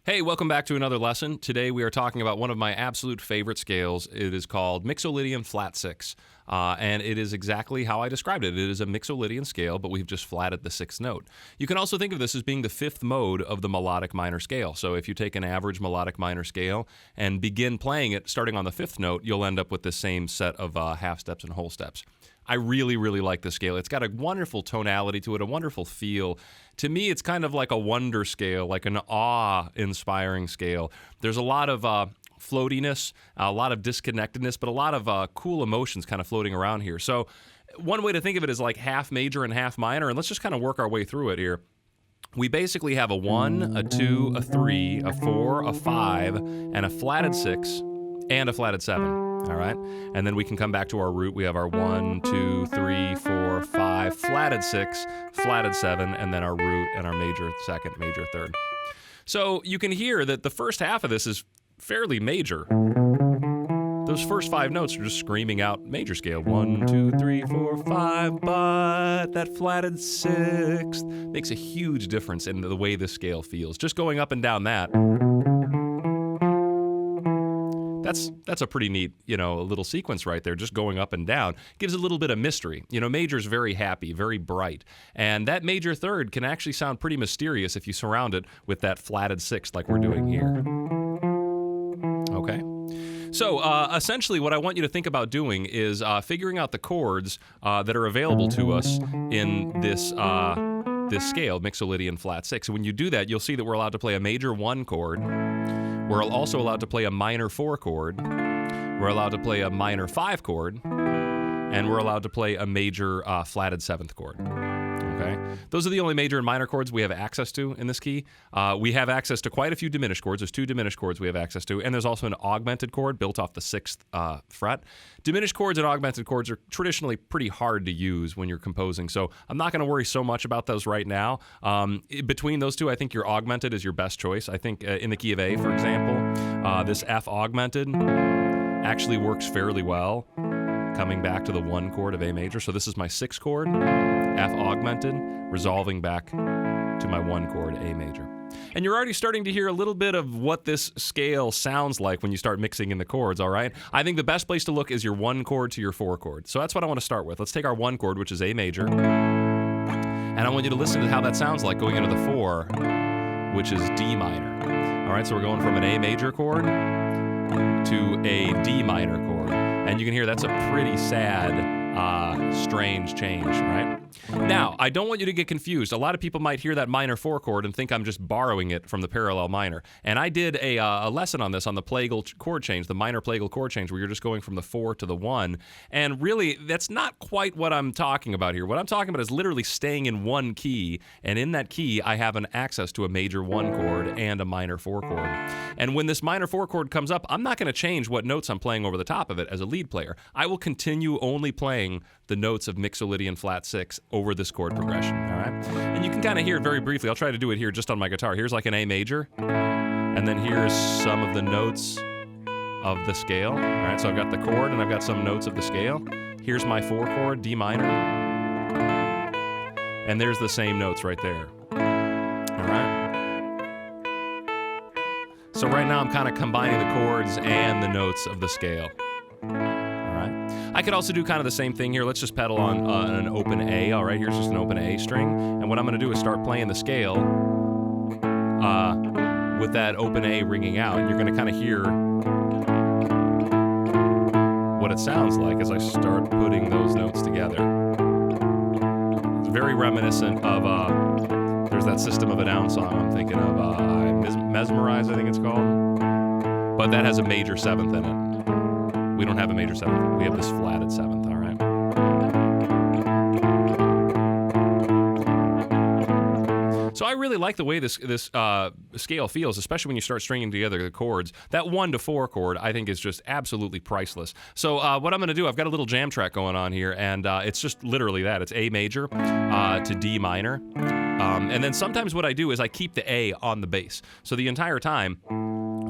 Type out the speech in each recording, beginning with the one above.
Hey, welcome back to another lesson. Today we are talking about one of my absolute favorite scales. It is called Mixolydian flat 6, and it is exactly how I described it. It is a Mixolydian scale, but we've just flatted the 6th note. You can also think of this as being the 5th mode of the melodic minor scale. So if you take an average melodic minor scale and begin playing it starting on the 5th note, you'll end up with the same set of half steps and whole steps. I really, really like this scale. It's got a wonderful tonality to it, a wonderful feel. To me, it's kind of like a wonder scale, like an awe-inspiring scale. There's a lot of floatiness, a lot of disconnectedness, but a lot of cool emotions kind of floating around here. So one way to think of it is like half major and half minor, and let's just kind of work our way through it here. We basically have a 1, a 2, a 3, a 4, a 5, and a flatted 6, and a flatted 7. All right, and then we can come back to our root. We have our 1, 2, 3, 4, 5, flatted 6, flatted 7, and then our root and our major 2nd, major 3rd. So you can hear that the first half of this is fairly major. Those first 5 notes are just screaming out major scale. 1, 2, 3, 4, 5, but that flatted 6th makes a huge difference in the way this scale feels. Just going up and down that. That's a pretty neat, a little sequence right there, just going up and down. Gives a little bit of mystery. Major's very happy, very bright. And that major 3rd can actually sound pretty mysterious if you surround it with that flatted 6th like we're doing here. Okay? So essentially what I want you to think about doing is figuring out the chords that are available to us in this scale, Mixolydian flat 6. And when you do that, you'll see that we're allowed to play a major 1 chord. We're also allowed to play a minor 4 chord. We're allowed to play a minor 5 chord. And we're allowed to play a major flatted 7th chord. Okay? Those are the only major and minor chords we have access to in this key. We have access to quite a few diminished chords. There's 2 diminished chords we have access to, and there's also an augmented chord built off the 6th fret. Diminished chords and augmented chords are traditionally pretty hard to use when you're composing, so I'm not going to worry so much about those right now. Between those two, I think your augmented is your best choice. I think in the key of A, for example, this F augmented actually works fairly well, coming back to the 1 chord of A major. So this is my 6th chord, F augmented, resolving back to my 1 chord, A major. And you're already starting to hear a little bit of what this scale sounds like when you start mixing in the chords, all right? I think the best place to look is your 1 chord to your 4 chord. So that's what I want to start with. Let's take our 1 chord, which is A major, and I want you to listen to how that sounds like going into the 4, which is D minor. All right, so we're going from an A major chord to a D minor chord. And you can hear that's a pretty sad, strange change, right? Now, I don't want you to get confused. A lot of people might hear that minor 4 chord and think I'm just borrowing it from the parallel minor. And I did a lesson on this on the plagal chord change, the minor plagal chord change, where you're just going from the 4 to the 1. And really, that's not quite what I'm talking about here. What I'm talking about is literally staying in 1 key, and in that key, I have an access to a major 1 chord and a minor 4 chord. And when this minor 4 chord comes up, I'm not going to change what notes I'm playing over the top of it as a lead player. I will continue only playing the notes of Mixolydian flat 6 over this chord progression, all right? And you can kind of hear it very briefly. I'll try to do it here just on my guitar. Here's like an A major, and then here's some of the notes of the scale, all right? So I've got the chord, and I've got some notes of the scale. Here's my 4 chord, D minor, and there's the same notes right there, all right? So right now I'm kind of combining the chords and the notes of the scale. I could also do kind of the same thing here. Let's just pedal on an open A. All right, here's just an open A string. And what I'm going to do is start playing the scale with that open A ringing out. And you're going to kind of hear what it sounds like as I start putting those notes together. It's very reminiscent of, there's that System of a Down song I'm thinking of, Mesmerize, I think it's called. But that has a major 7th in it. We don't have a major 7th. We have this flatted 7th, all right? So I really like the way this scale feels, especially when you start stringing together the chords. That 1 to 4 chord, I think, is just absolutely priceless. So what I'm going to do, I've got a little jam track going on here, and it's just literally that. It's A major to D minor. And then sometimes what I do is I keep the A on the bass. So the entire time,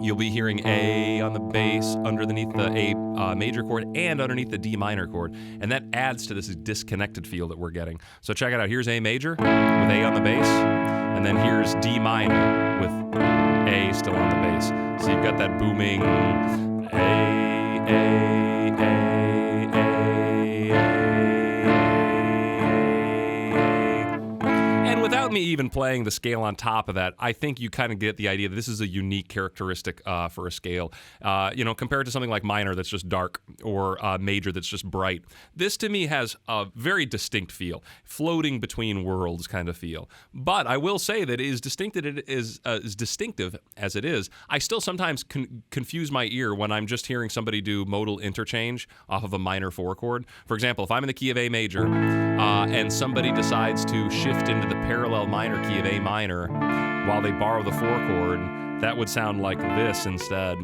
you'll be hearing A on the bass underneath the A major chord and underneath the D minor chord. And that adds to this disconnected feel that we're getting. So check it out. Here's A major with A on the bass. And then here's D minor with A still on the bass. So you've got that booming and without me even playing the scale on top of that, I think you kind of get the idea that this is a unique characteristic for a scale. Compared to something like minor that's just dark or major that's just bright. This to me has a very distinct feel, floating between worlds kind of feel. But I will say that as distinctive as it is, I still sometimes confuse my ear when I'm just hearing somebody do modal interchange off of a minor 4 chord. For example, if I'm in the key of A major and somebody decides to shift into the parallel minor key of A minor while they borrow the 4 chord, that would sound like this instead,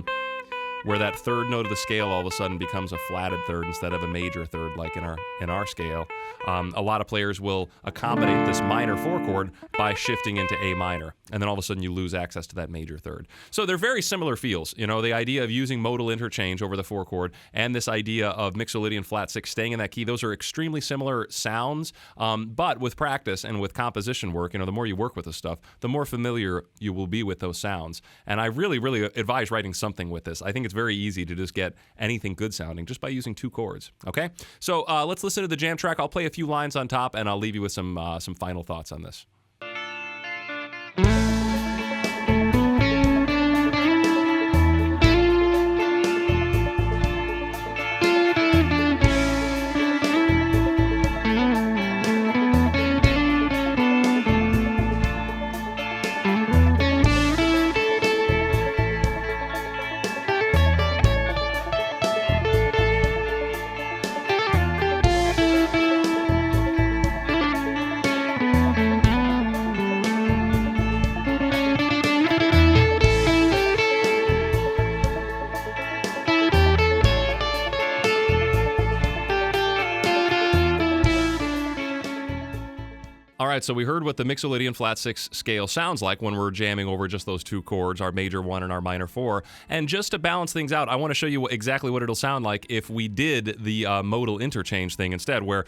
where that third note of the scale all of a sudden becomes a flatted third instead of a major third like in our scale. A lot of players will accommodate this minor 4 chord by shifting into A minor, and then all of a sudden you lose access to that major third. So they're very similar feels. The idea of using modal interchange over the 4 chord and this idea of Mixolydian flat 6 staying in that key, those are extremely similar sounds, but with practice and with composition work, the more you work with this stuff, the more familiar you will be with those sounds. And I really, really advise writing something with this. I think it's very easy to just get anything good sounding just by using 2 chords. Okay, so let's listen to the jam track. I'll play a few lines on top, and I'll leave you with some final thoughts on this. All right, so we heard what the Mixolydian flat 6 scale sounds like when we're jamming over just those 2 chords, our major 1 and our minor 4. And just to balance things out, I want to show you exactly what it'll sound like if we did the modal interchange thing instead, where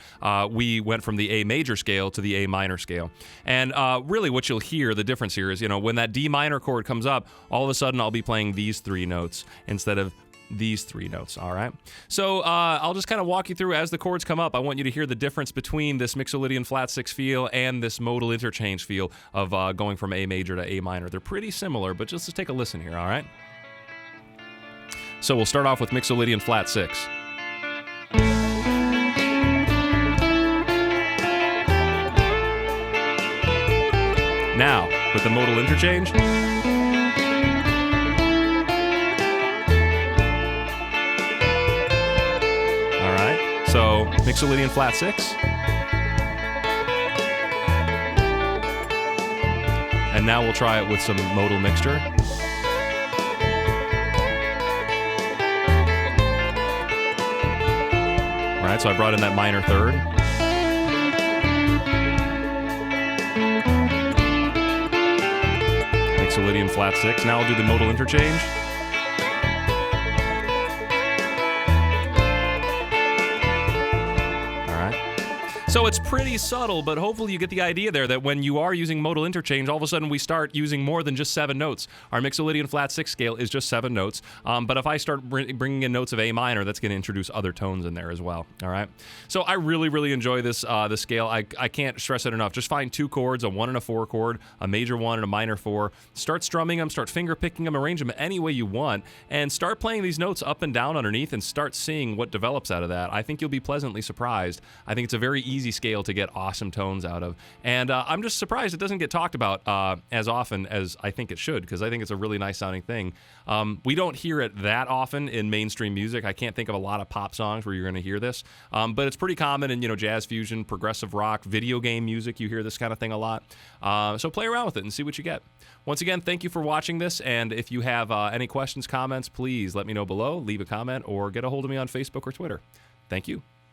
we went from the A major scale to the A minor scale. And really what you'll hear, the difference here is, when that D minor chord comes up, all of a sudden I'll be playing these 3 notes instead of these 3 notes, all right? So I'll just kind of walk you through as the chords come up. I want you to hear the difference between this Mixolydian flat 6 feel and this modal interchange feel of going from A major to A minor. They're pretty similar, but just take a listen here, all right? So we'll start off with Mixolydian flat 6. Now, with the modal interchange. So, Mixolydian flat 6. And now we'll try it with some modal mixture. All right, so I brought in that minor third. Mixolydian flat 6. Now I'll do the modal interchange. So it's pretty subtle, but hopefully you get the idea there that when you are using modal interchange, all of a sudden we start using more than just 7 notes. Our Mixolydian flat 6 scale is just 7 notes, but if I start bringing in notes of A minor, that's going to introduce other tones in there as well, all right? So I really, really enjoy this scale. I can't stress it enough. Just find 2 chords, a 1 and a 4 chord, a major 1 and a minor 4. Start strumming them, start finger picking them, arrange them any way you want, and start playing these notes up and down underneath and start seeing what develops out of that. I think you'll be pleasantly surprised. I think it's a very easy scale to get awesome tones out of, and I'm just surprised it doesn't get talked about as often as I think it should, because I think it's a really nice sounding thing. We don't hear it that often in mainstream music. I can't think of a lot of pop songs where you're going to hear this, but it's pretty common in jazz fusion, progressive rock, video game music. You hear this kind of thing a lot, so play around with it and see what you get. Once again, thank you for watching this, and if you have any questions, comments, please let me know below, leave a comment, or get a hold of me on Facebook or Twitter. Thank you.